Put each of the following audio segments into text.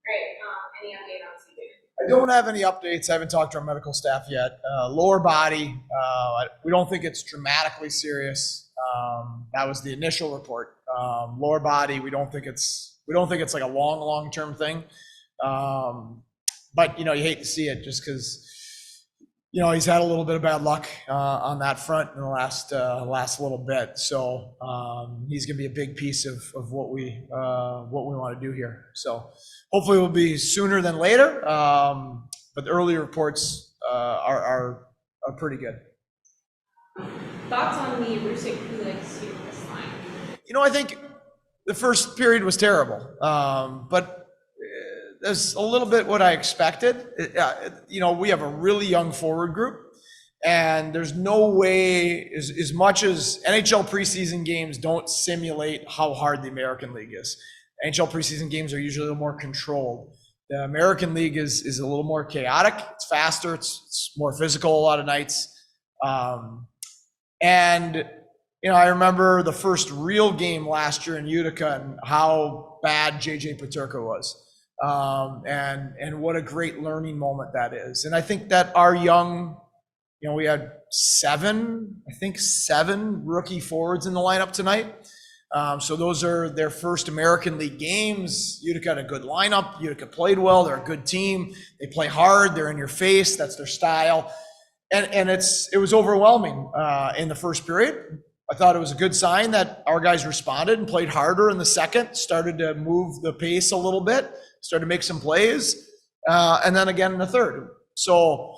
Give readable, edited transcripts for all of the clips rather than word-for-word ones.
Great. Any update on CJ? I don't have any updates. I haven't talked to our medical staff yet. Lower body, we don't think it's dramatically serious. That was the initial report. Lower body, we don't think it's like a long-term thing. But you hate to see it just because he's had a little bit of bad luck on that front in the last little bit. So he's going to be a big piece of what we want to do here. So hopefully it will be sooner than later. But the early reports are pretty good. Thoughts on the Rusick Kulik's this line? I think the first period was terrible, but that's a little bit what I expected. We have a really young forward group, and there's no way, as much as NHL preseason games don't simulate how hard the American League is. NHL preseason games are usually a little more controlled. The American League is a little more chaotic. It's faster. It's more physical a lot of nights. I remember the first real game last year in Utica and how bad JJ Peterka was. And what a great learning moment that is. And I think that our young, we had seven rookie forwards in the lineup tonight. So those are their first American League games. Utica had a good lineup. Utica played well. They're a good team. They play hard. They're in your face. That's their style. And it was overwhelming in the first period. I thought it was a good sign that our guys responded and played harder in the second, started to move the pace a little bit, started to make some plays, and then again in the third. So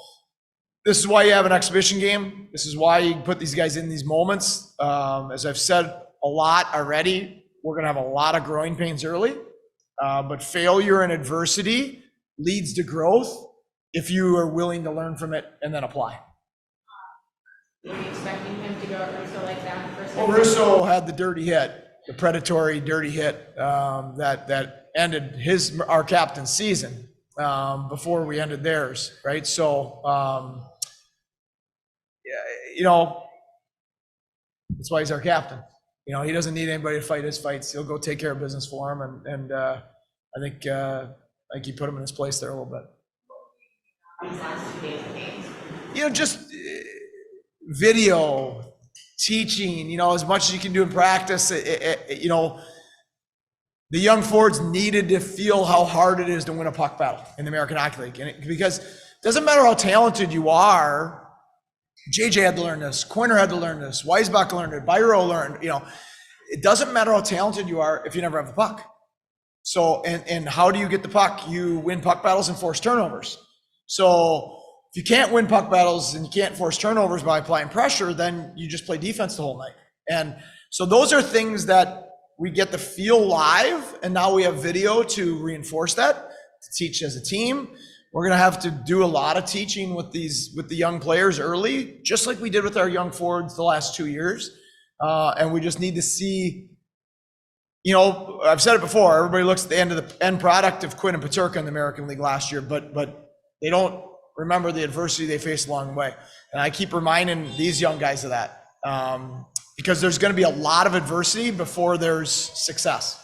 this is why you have an exhibition game. This is why you put these guys in these moments. As I've said a lot already, we're going to have a lot of growing pains early, but failure and adversity leads to growth if you are willing to learn from it and then apply. Were you expecting him to go at Russo like that? Well, Russo had the dirty hit, the predatory dirty hit that ended our captain's season before we ended theirs, right? So, that's why he's our captain. He doesn't need anybody to fight his fights. He'll go take care of business for him, and I think you put him in his place there a little bit. These last 2 days of games? Just video, teaching, as much as you can do in practice. The young forwards needed to feel how hard it is to win a puck battle in the American Hockey League. Because it doesn't matter how talented you are. JJ had to learn this. Quinter had to learn this. Weisbach learned it. Byro learned. It doesn't matter how talented you are if you never have the puck. So, and how do you get the puck? You win puck battles and force turnovers. So if you can't win puck battles and you can't force turnovers by applying pressure, then you just play defense the whole night. And so those are things that we get to feel live, and now we have video to reinforce that, to teach as a team. We're going to have to do a lot of teaching with the young players early, just like we did with our young forwards the last 2 years. And we just need to see, I've said it before, everybody looks at the end product of Quinn and Peterka in the American League last year, but they don't remember the adversity they faced along the way. And I keep reminding these young guys of that, because there's going to be a lot of adversity before there's success.